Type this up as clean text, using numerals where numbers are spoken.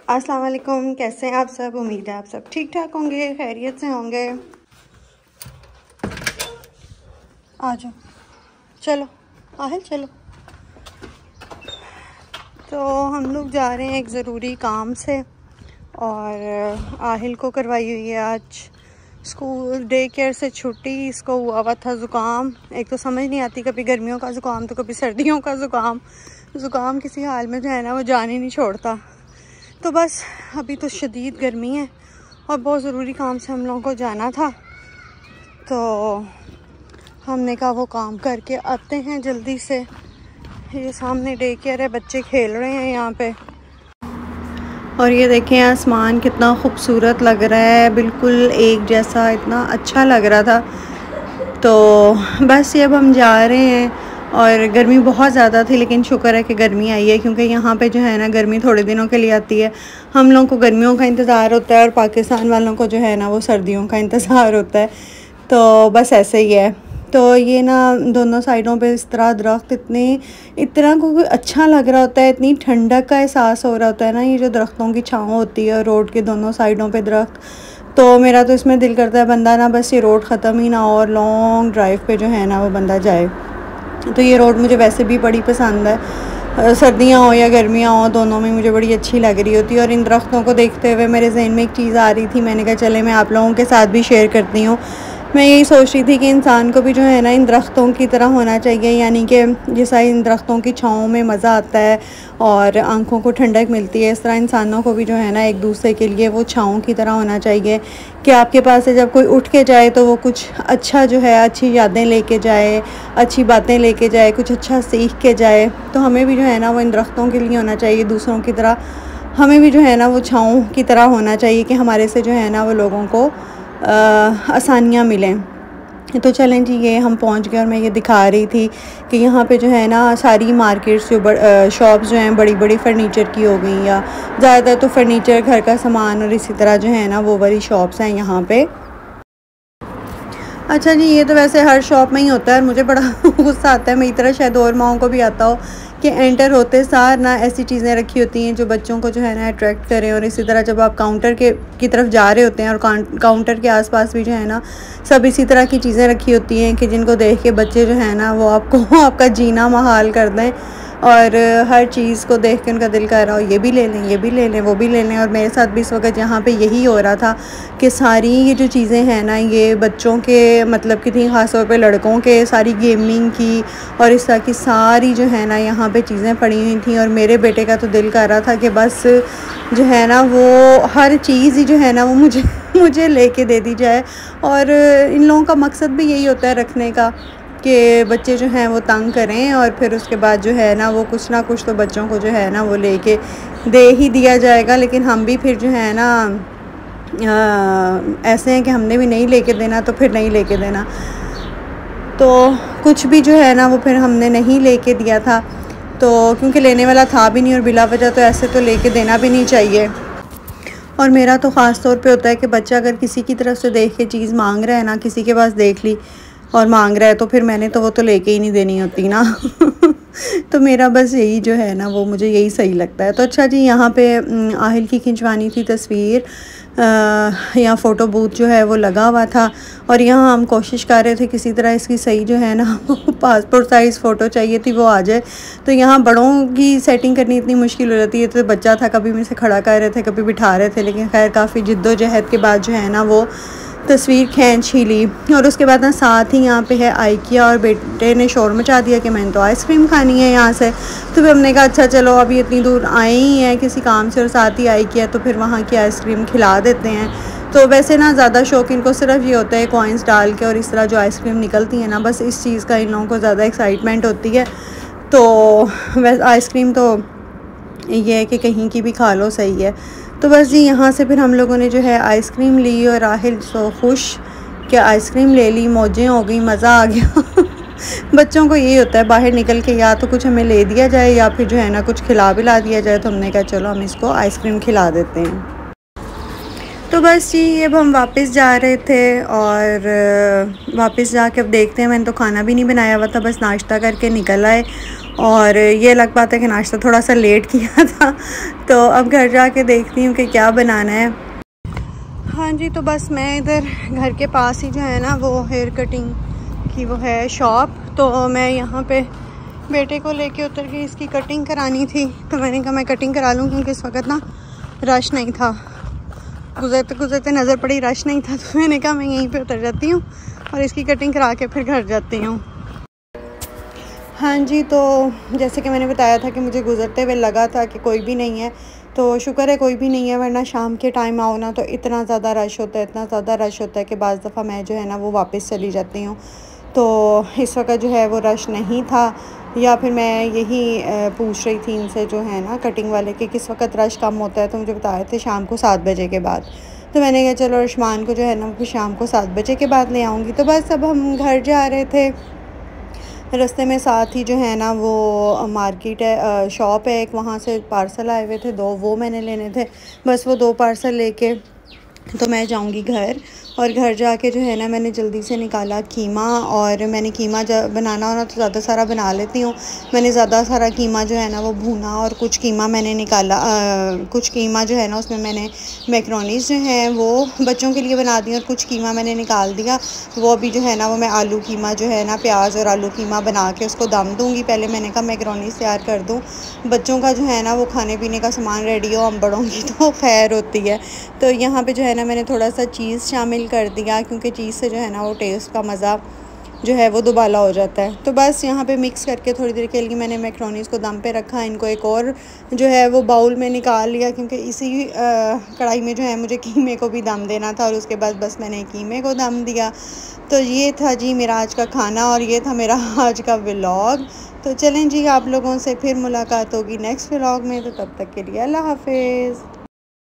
अस्सलाम वालेकुम, कैसे हैं आप सब। उम्मीद है आप सब ठीक ठाक होंगे, खैरियत से होंगे। आ जाओ, चलो आहिल चलो। तो हम लोग जा रहे हैं एक ज़रूरी काम से, और आहिल को करवाई हुई है आज स्कूल डे केयर से छुट्टी। इसको हुआ हुआ था ज़ुकाम। एक तो समझ नहीं आती, कभी गर्मियों का ज़ुकाम तो कभी सर्दियों का ज़ुकाम। ज़ुकाम किसी हाल में जो है ना वो जान ही नहीं छोड़ता। तो बस अभी तो शदीद गर्मी है और बहुत ज़रूरी काम से हम लोगों को जाना था, तो हमने कहा वो काम करके आते हैं जल्दी से। ये सामने डे केयर है, बच्चे खेल रहे हैं यहाँ पे। और ये देखें आसमान कितना खूबसूरत लग रहा है, बिल्कुल एक जैसा, इतना अच्छा लग रहा था। तो बस ये अब हम जा रहे हैं। और गर्मी बहुत ज़्यादा थी, लेकिन शुक्र है कि गर्मी आई है, क्योंकि यहाँ पे जो है ना गर्मी थोड़े दिनों के लिए आती है। हम लोगों को गर्मियों का इंतज़ार होता है और पाकिस्तान वालों को जो है ना वो सर्दियों का इंतज़ार होता है। तो बस ऐसे ही है। तो ये ना दोनों साइडों पे इस तरह दरख्त इतना को अच्छा लग रहा होता है, इतनी ठंडक का एहसास हो रहा होता है ना। ये जो दरख्तों की छाँव होती है, रोड के दोनों साइडों पे दरख्त, तो मेरा तो इसमें दिल करता है बंदा ना बस ये रोड ख़त्म ही ना हो और लॉन्ग ड्राइव पे जो है ना वो बंदा जाए। तो ये रोड मुझे वैसे भी बड़ी पसंद है, सर्दियाँ हो या गर्मियाँ हो, दोनों में मुझे बड़ी अच्छी लग रही होती है। और इन दरख्तों को देखते हुए मेरे जहन में एक चीज़ आ रही थी, मैंने कहा चले मैं आप लोगों के साथ भी शेयर करती हूँ। मैं यही सोच रही थी कि इंसान को भी जो है ना इन दरख्तों की तरह होना चाहिए, यानी कि जैसा इन दरख्तों की छाँव में मज़ा आता है और आँखों को ठंडक मिलती है, इस तरह इंसानों को भी जो है ना एक दूसरे के लिए वो छाँव की तरह होना चाहिए कि आपके पास से जब कोई उठ के जाए तो वो कुछ अच्छा जो है, अच्छी यादें लेके जाए, अच्छी बातें लेके जाए, कुछ अच्छा सीख के जाए। तो हमें भी जो है ना वो इन दरख्तों के लिए होना चाहिए, दूसरों की तरह हमें भी जो है ना वो छाँव की तरह होना चाहिए कि हमारे से जो है ना वो लोगों को आसानियाँ मिलें। तो चलें जी, ये हम पहुंच गए और मैं ये दिखा रही थी कि यहाँ पे जो है ना सारी मार्केट्स जो शॉप्स जो हैं बड़ी बड़ी फ़र्नीचर की हो गई, या ज़्यादातर तो फ़र्नीचर, घर का सामान और इसी तरह जो है ना वो वाली शॉप्स हैं यहाँ पे। अच्छा जी, ये तो वैसे हर शॉप में ही होता है और मुझे बड़ा गुस्सा आता है, मेरी तरह शायद और माओं को भी आता हो कि एंटर होते सार ना ऐसी चीज़ें रखी होती हैं जो बच्चों को जो है ना अट्रैक्ट करें। और इसी तरह जब आप काउंटर की तरफ जा रहे होते हैं और काउंटर के आसपास भी जो है ना सब इसी तरह की चीज़ें रखी होती हैं कि जिनको देख के बच्चे जो है ना वो आपको आपका जीना महाल कर दें। और हर चीज़ को देख के उनका दिल कर रहा हो ये भी ले लें, ये भी ले लें, वो भी ले लें। और मेरे साथ भी इस वक्त यहाँ पे यही हो रहा था कि सारी ये जो चीज़ें हैं ना ये बच्चों के मतलब की थी, ख़ास तौर पे लड़कों के, सारी गेमिंग की और इस तरह की सारी जो है ना यहाँ पे चीज़ें पड़ी हुई थी। और मेरे बेटे का तो दिल कर रहा था कि बस जो है ना वो हर चीज़ ही जो है ना वो मुझे लेके दे दी जाए। और इन लोगों का मकसद भी यही होता है रखने का कि बच्चे जो हैं वो तंग करें और फिर उसके बाद जो है ना वो कुछ ना कुछ तो बच्चों को जो है ना वो लेके दे ही दिया जाएगा। लेकिन हम भी फिर जो है ना ऐसे हैं कि हमने भी नहीं लेके देना तो फिर नहीं लेके देना। तो कुछ भी जो है ना वो फिर हमने नहीं लेके दिया था, तो क्योंकि लेने वाला था भी नहीं और बिला वजह तो ऐसे तो लेके देना भी नहीं चाहिए। और मेरा तो ख़ास तौर पे होता है कि बच्चा अगर किसी की तरफ से देख के चीज़ मांग रहा है ना, किसी के पास देख ली और मांग रहा है, तो फिर मैंने तो वो तो लेके ही नहीं देनी होती ना तो मेरा बस यही जो है ना वो मुझे यही सही लगता है। तो अच्छा जी, यहाँ पे आहिल की खिंचवानी थी तस्वीर, यहाँ फ़ोटो बूथ जो है वो लगा हुआ था और यहाँ हम कोशिश कर रहे थे किसी तरह इसकी सही जो है ना पासपोर्ट साइज़ फ़ोटो चाहिए थी वो आ जाए। तो यहाँ बड़ों की सेटिंग करनी इतनी मुश्किल हो जाती है, तो बच्चा था, कभी में से खड़ा कर रहे थे, कभी बिठा रहे थे, लेकिन खैर काफ़ी जिद्दोजहद के बाद जो है ना वो तस्वीर खींच ही ली। और उसके बाद ना साथ ही यहाँ पे है आइकिया, और बेटे ने शोर मचा दिया कि मैंने तो आइसक्रीम खानी है यहाँ से। तो फिर हमने कहा अच्छा चलो अभी इतनी दूर आए ही हैं किसी काम से और साथ ही आइकिया, तो फिर वहाँ की आइसक्रीम खिला देते हैं। तो वैसे ना ज़्यादा शौक इनको सिर्फ ये होता है कॉइन्स डाल के और इस तरह जो आइसक्रीम निकलती है ना, बस इस चीज़ का इन लोगों को ज़्यादा एक्साइटमेंट होती है। तो वैसे आइसक्रीम तो ये है कि कहीं की भी खा लो सही है। तो बस जी यहाँ से फिर हम लोगों ने जो है आइसक्रीम ली और आहिल सो खुश कि आइसक्रीम ले ली, मौजें हो गई, मज़ा आ गया बच्चों को यही होता है बाहर निकल के या तो कुछ हमें ले दिया जाए या फिर जो है ना कुछ खिला पिला दिया जाए। तो हमने कहा चलो हम इसको आइसक्रीम खिला देते हैं। तो बस जी अब हम वापस जा रहे थे और वापस जाके अब देखते हैं, मैंने तो खाना भी नहीं बनाया हुआ था, बस नाश्ता करके निकल आए। और ये अलग बात है कि नाश्ता थोड़ा सा लेट किया था, तो अब घर जाके देखती हूँ कि क्या बनाना है। हाँ जी, तो बस मैं इधर घर के पास ही जो है ना वो हेयर कटिंग की वो है शॉप, तो मैं यहाँ पे बेटे को लेके उतर के इसकी कटिंग करानी थी, तो मैंने कहा मैं कटिंग करा लूँ क्योंकि इस वक्त ना रश नहीं था। गुजरते गुजरते नज़र पड़ी रश नहीं था, तो मैंने कहा मैं यहीं पे उतर जाती हूँ और इसकी कटिंग करा के फिर घर जाती हूँ। हाँ जी, तो जैसे कि मैंने बताया था कि मुझे गुजरते हुए लगा था कि कोई भी नहीं है, तो शुक्र है कोई भी नहीं है, वरना शाम के टाइम आओ ना तो इतना ज़्यादा रश होता है, इतना ज़्यादा रश होता है कि बाज़ दफ़ा मैं जो है ना वो वापस चली जाती हूँ। तो इस वक्त जो है वो रश नहीं था, या फिर मैं यही पूछ रही थी इनसे जो है ना कटिंग वाले कि किस वक्त रश कम होता है, तो मुझे बताए थे शाम को 7 बजे के बाद। तो मैंने कहा चलो अर्शमान को जो है ना फिर शाम को 7 बजे के बाद ले आऊँगी। तो बस अब हम घर जा रहे थे, रास्ते में साथ ही जो है ना वो मार्केट है, शॉप है एक, वहाँ से पार्सल आए हुए थे 2, वो मैंने लेने थे। बस वो 2 पार्सल लेके तो मैं जाऊंगी घर, और घर जाके जो है ना मैंने जल्दी से निकाला कीमा, और मैंने कीमा बनाना हो ना तो ज़्यादा सारा बना लेती हूँ। मैंने ज़्यादा सारा कीमा जो है ना वो भूना, और कुछ कीमा मैंने निकाला, कुछ कीमा जो है ना उसमें मैंने मैक्रोनीज़ जो हैं वो बच्चों के लिए बना दी, और कुछ कीमा मैंने निकाल दिया। वो अभी जो है ना वो मैं आलू कीमा जो है ना प्याज और आलू कीमा बना के उसको दम दूँगी। पहले मैंने कहा मैक्रोनीज़ तैयार कर दूँ, बच्चों का जो है ना वो खाने पीने का सामान रेडी हो, हम बड़ों की तो खैर होती है। तो यहाँ पे जो है ना मैंने थोड़ा सा चीज़ शामिल कर दिया, क्योंकि चीज़ से जो है ना वो टेस्ट का मज़ा जो है वो दोबाला हो जाता है। तो बस यहाँ पे मिक्स करके थोड़ी देर के लिए मैंने मैक्रोनीज़ को दम पे रखा। इनको एक और जो है वो बाउल में निकाल लिया, क्योंकि इसी कढ़ाई में जो है मुझे कीमे को भी दम देना था, और उसके बाद बस मैंने कीमे को दम दिया। तो ये था जी मेरा आज का खाना, और ये था मेरा आज का व्लॉग। तो चलें जी, आप लोगों से फिर मुलाकात होगी नेक्स्ट व्लॉग में, तो तब तक के लिए अल्लाह हाफिज़।